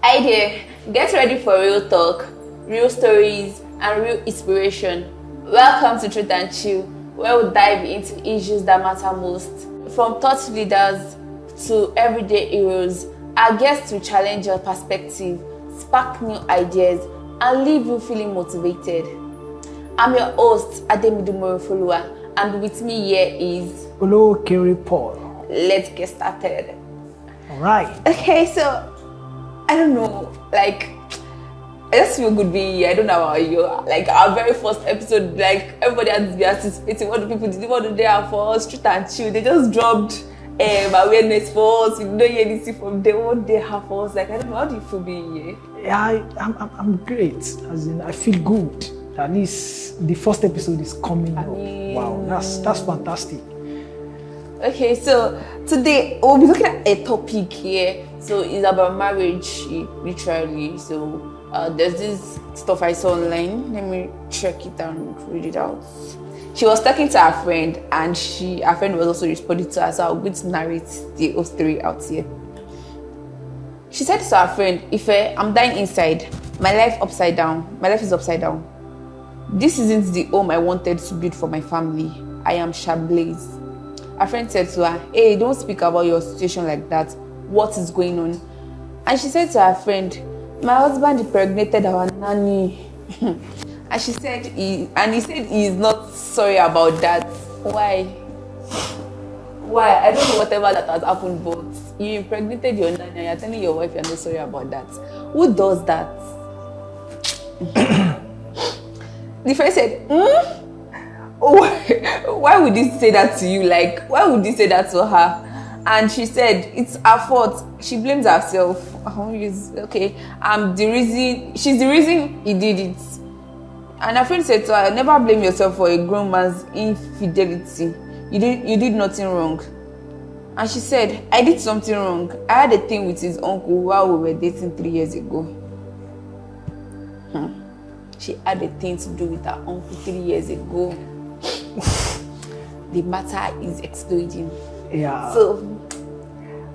Hi there, get ready for real talk, real stories, and real inspiration. Welcome to Truth and Chill, where we dive into issues that matter most. From thought leaders to everyday heroes, our guests will challenge your perspective, spark new ideas, and leave you feeling motivated. I'm your host, Ademidu Morofolua, and with me here is Olokere Paul. Let's get started. All right. Okay, so I don't know, I just feel good being here. I don't know about you. Like our very first episode, like everybody has to be anticipating what do people do, what do they have for us, Truth and Chill. They just dropped awareness for us. We don't hear anything from them. What they have for us, like I don't know. How do you feel being here? Yeah, I'm great. As in, I feel good. At least the first episode is coming up. Wow, that's fantastic. Okay, so today we'll be looking at a topic here. So it's about marriage, literally. So there's this stuff I saw online. Let me check it and read it out. She was talking to her friend, and her friend was also responding to her. So I'm going to narrate the whole story out here. She said to her friend, "Ife, I'm dying inside. My life upside down. My life is upside down. This isn't the home I wanted to build for my family. I am shablaze." Her friend said to her, "Hey, don't speak about your situation like that. What is going on?" And she said to her friend, "My husband impregnated our nanny." And she said, he said he is not sorry about that. Why? I don't know whatever that has happened, but you impregnated your nanny and you're telling your wife you're not sorry about that. Who does that? The friend said, why would he say that to you? Like, why would he say that to her? And she said it's her fault. She blames herself. Okay, she's the reason he did it. And her friend said to her, "Never blame yourself for a grown man's infidelity. You did nothing wrong." And she said, "I did something wrong. I had a thing with his uncle while we were dating 3 years ago." She had a thing to do with her uncle 3 years ago. The matter is exploding. Yeah. So,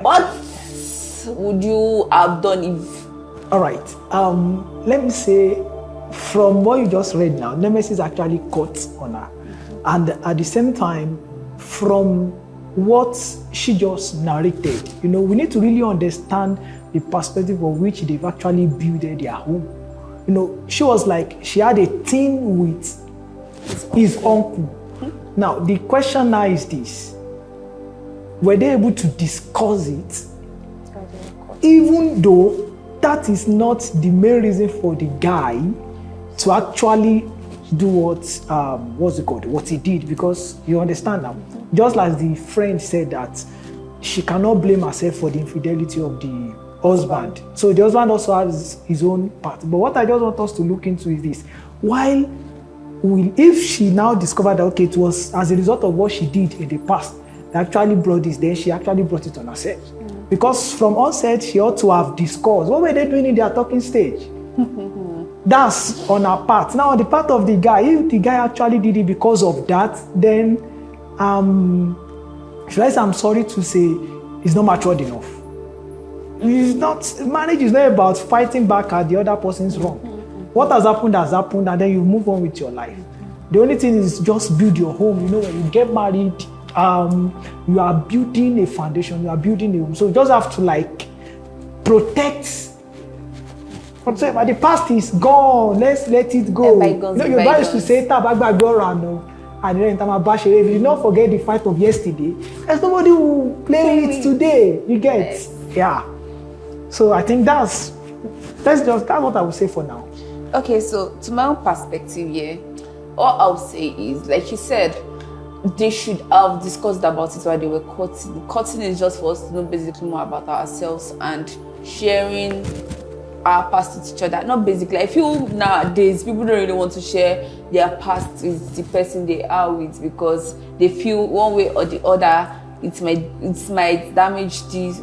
what would you have done if? All right. Let me say, from what you just read now, Nemesis actually caught on her, and at the same time, from what she just narrated, we need to really understand the perspective of which they've actually built their home. She was like, she had a thing with his uncle. Now, the question now is this: were they able to discuss it? Even though that is not the main reason for the guy to actually do what he did, because you understand now, just like the friend said that she cannot blame herself for the infidelity of the husband. So the husband also has his own part. But what I just want us to look into is this: if she now discovered that, okay, it was as a result of what she did in the past that actually brought this, then she actually brought it on herself. Because from onset, she ought to have discussed what were they doing in their talking stage. That's on her part. Now, on the part of the guy, if the guy actually did it because of that, then should I say, I'm sorry to say, he's not matured enough. Marriage is not about fighting back at the other person's wrong. What has happened, and then you move on with your life. The only thing is just build your home. When you get married, you are building a foundation, you are building a home. So you just have to protect. But the past is gone. Let's let it go. Your dad used to say, and then if you did not forget the fight of yesterday, there's nobody who play it today. You get? Yes. Yeah. So I think that's what I would say for now. Okay, so to my own perspective here, all I'll say is, like you said, they should have discussed about it while they were courting. Courting is just for us to know basically more about ourselves and sharing our past with each other. Not basically, I feel nowadays people don't really want to share their past with the person they are with, because they feel one way or the other it might damage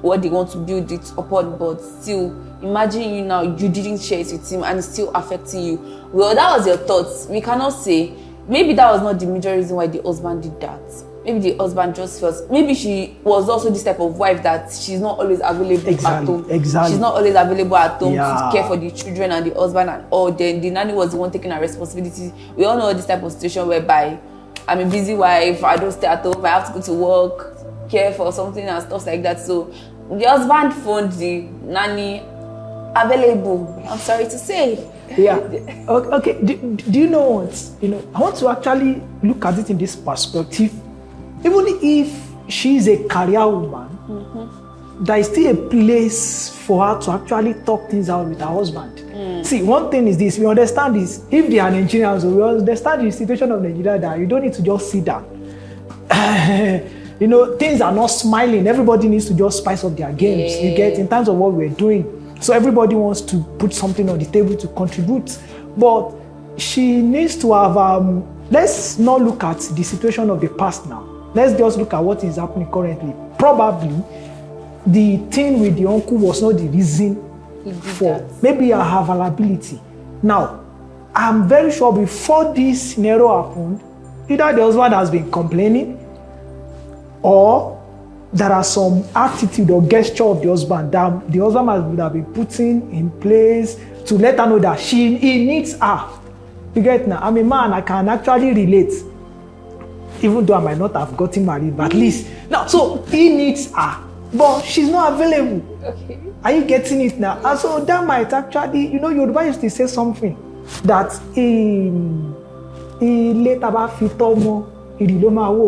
what they want to build it upon. But still, imagine you now, you didn't share it with him and it's still affecting you. Well, that was your thoughts. We cannot say maybe that was not the major reason why the husband did that. maybe the husband just feels, maybe she was also this type of wife that she's not always available at home. Exactly. She's not always available at home Yeah. to care for the children and the husband and all. Then the nanny was the one taking her responsibility. We all know this type of situation whereby I'm a busy wife, I don't stay at home, I have to go to work, care for something and stuff like that. So the husband phoned the nanny available. I'm sorry to say. Yeah. Okay. Do you know what? I want to actually look at it in this perspective. Even if she's a career woman, there is still a place for her to actually talk things out with her husband. See, one thing is this: we understand this. If they are Nigerians, we understand the situation of Nigeria that you don't need to just sit down. Things are not smiling. Everybody needs to just spice up their games. You get, in terms of what we're doing. So everybody wants to put something on the table to contribute. But she needs to have, let's not look at the situation of the past now. Let's just look at what is happening currently. Probably the thing with the uncle was not the reason for that. Maybe her availability. Now, I'm very sure before this scenario happened, either the husband has been complaining or there are some attitude or gesture of the husband that the husband would have been putting in place to let her know that he needs her. You get now? I'm a man, I can actually relate. Even though I might not have gotten married, but at least. Now, so he needs her, but she's not available. Okay. Are you getting it now? And so that might actually, Yoruba used to say something that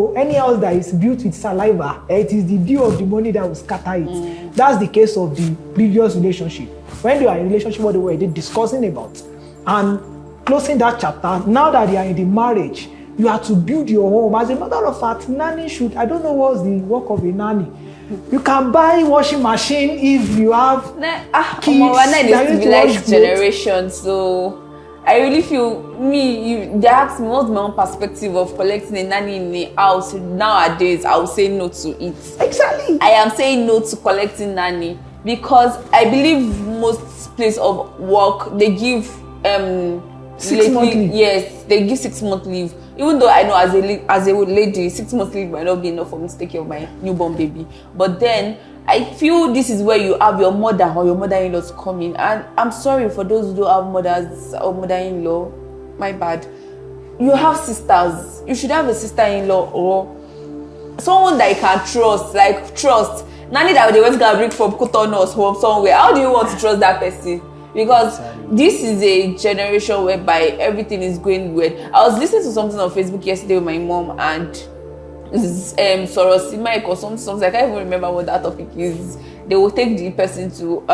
any house that is built with saliva, it is the dew of the money that will scatter it. That's the case of the previous relationship. When they are in a relationship, what they were discussing about. And closing that chapter, now that they are in the marriage, you have to build your home. As a matter of fact, nanny should, I don't know what's the work of a nanny. You can buy washing machine if you have kids. That used to be like generation, so I really feel they ask me what's my own perspective of collecting a nanny in a house. Nowadays, I will say no to it. Exactly. I am saying no to collecting nanny because I believe most places of work they give 6 month leave. Yes, they give 6 month leave. Even though I know as a lady, 6 months leave might not be enough for me to take care of my newborn baby. But then I feel this is where you have your mother or your mother-in-law to come in. And I'm sorry for those who don't have mothers or mother-in-law. My bad. You have sisters. You should have a sister-in-law or someone that you can trust. Nanny that they went to bring from Cotonou or from somewhere. How do you want to trust that person? Because this is a generation whereby everything is going weird. I was listening to something on Facebook yesterday with my mom and Sorosi Mike or something. I can't even remember what that topic is. They will take the person to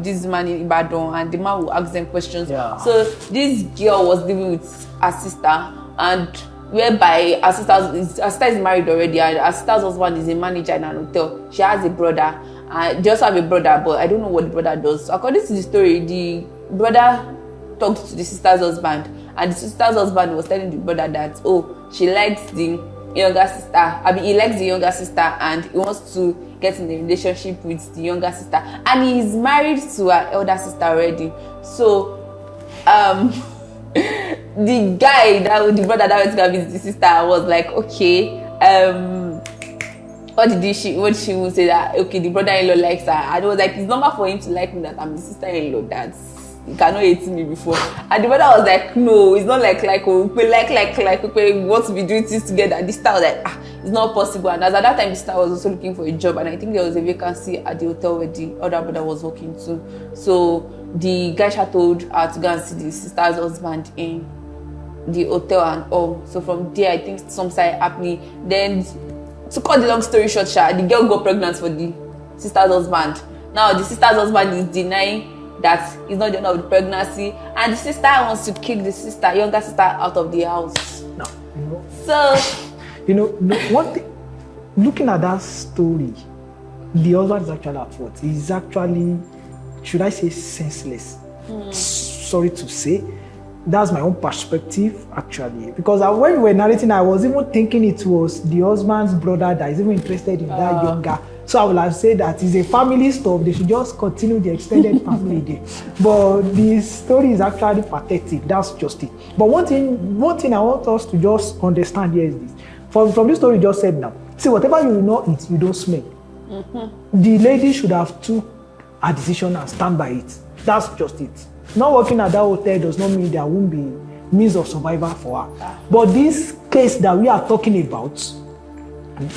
this man in Ibadan and the man will ask them questions. Yeah. So this girl was living with her sister and whereby her sister is married already and her sister's husband is a manager in an hotel. She has a brother. They also have a brother, but I don't know what the brother does. So according to the story, the brother talked to the sister's husband, and the sister's husband was telling the brother that, she likes the younger sister. He likes the younger sister, and he wants to get in a relationship with the younger sister. And he is married to her elder sister already. So, the brother that went to visit the sister was like, okay, what she would say that okay the brother-in-law likes her and it was like it's normal for him to like me that I'm the sister-in-law that he cannot hate me before and the brother was like no it's not like we want to be doing things together. The sister was like it's not possible and as at that time the sister was also looking for a job and I think there was a vacancy at the hotel where the other brother was working too. So the guy told her to go and see the sister's husband in the hotel and all. So from there I think some started happening. Then to cut the long story short, the girl got pregnant for the sister's husband. Now the sister's husband is denying that he's not the owner of the pregnancy, and the sister wants to kick the younger sister out of the house. No, So, one thing, looking at that story, the husband is actually at fault. He's actually, should I say, senseless. Sorry to say. That's my own perspective, actually. Because when you were narrating, I was even thinking it was the husband's brother that is even interested in that younger. So I would have said that it's a family stuff. They should just continue the extended family day. But the story is actually pathetic. That's just it. But one thing I want us to just understand here is this. From this story you just said now. See, whatever you will not eat, you don't smell. The lady should have took a decision and stand by it. That's just it. Not working at that hotel does not mean there won't be means of survival for her. But this case that we are talking about,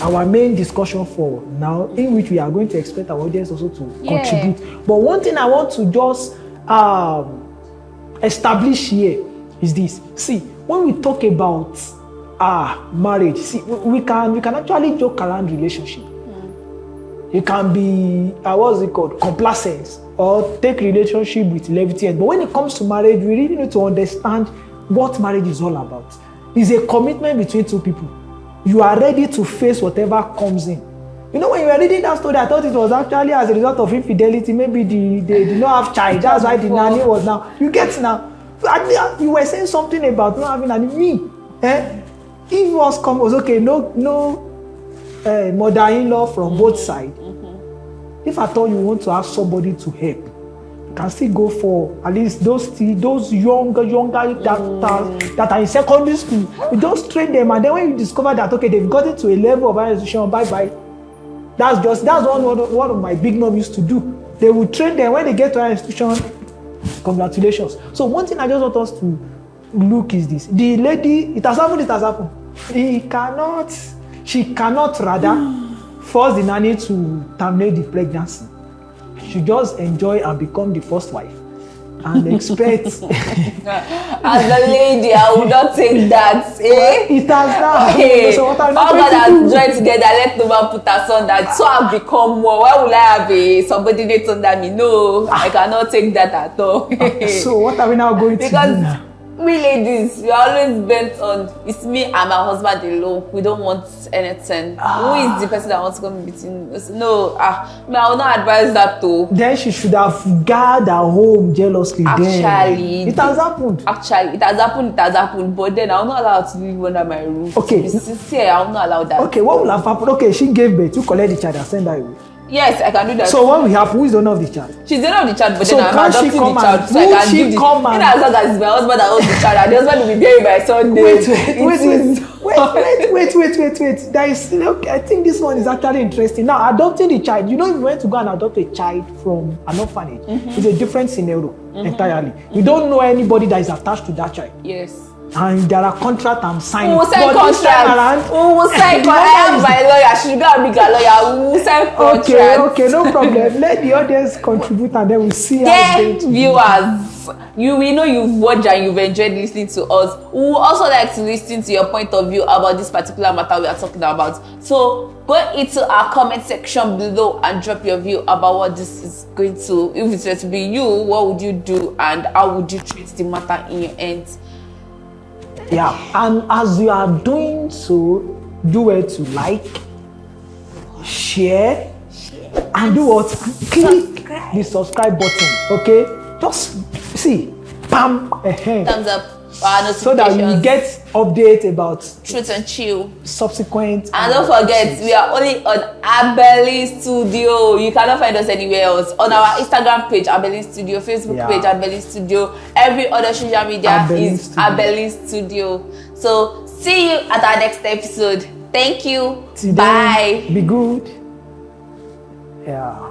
our main discussion for now, in which we are going to expect our audience also to contribute. But one thing I want to just establish here is this. See, when we talk about marriage, see, we can actually joke around relationship. It can be what's it called, complacence, or take relationship with levity. But when it comes to marriage, we really need to understand what marriage is all about. It's a commitment between two people. You are ready to face whatever comes in. You know, when you were reading that story, I thought it was actually as a result of infidelity. Maybe they did not have child. That's why the nanny was now. You get now. You were saying something about not having nanny. Me, if it was okay, no mother-in-law from both sides. If at all you want to have somebody to help, you can still go for at least those younger that are in secondary school. You just train them, and then when you discover that okay, they've gotten to a level of institution, bye. That's one of my big mom used to do. They would train them when they get to an institution. Congratulations. So one thing I just want us to look is this: the lady, it has happened. She cannot rather force the nanny to terminate the pregnancy. She just enjoy and become the first wife and expect. As a lady, I would not take that. It has that. Okay. So what I'm all God has joined together, let no man put us on that. So I've become more. Why would I have a subordinate under me? No, I cannot take that at all. So what are we now going to do now? We ladies, we are always bent on it's me and my husband alone. We don't want anything. Who is the person that wants to come in between us? No, I will not advise that too. Then she should have guarded her home jealously. Actually, it has happened. Actually, it has happened. But then I will not allow her to live under my roof. Okay. To be sincere, I will not allow that. Okay, what will have happened? Okay, she gave birth. You collect the child and send her away. Yes, I can do that. So what will happen? Who is the owner of the child? She's the owner of the child, but so then I'm adopting the child. So I can give the in as long as it's my husband that owns the child, and the husband will be buried by Sunday. Wait. There is, okay, I think this one is actually interesting. Now, adopting the child, you know, if you went to go and adopt a child from an orphanage, it's a different scenario entirely. You don't know anybody that is attached to that child. Yes. And there are contracts I'm signing. We will sign contracts. We will sign contracts. I have my lawyer. She got a bigger lawyer. We will sign contracts. Okay, no problem. Let the audience contribute and then we'll see how it's going to viewers, we know you've watched and you've enjoyed listening to us. We would also like to listen to your point of view about this particular matter we are talking about. So go into our comment section below and drop your view about what this is going to. If it's going to be you, what would you do and how would you treat the matter in your end? Yeah, and as you are doing so, do it to like, share, and do what? Click the subscribe button, okay? Just see, bam, thumbs up, so that you get updates about Truth and Chill subsequent. And don't forget, we are only on Abeli Studio. You cannot find us anywhere else. On our Instagram page, Abeli Studio, Facebook page, Abeli Studio. Every other social media is Abeli Studio. So see you at our next episode. Thank you. Bye. Be good. Yeah.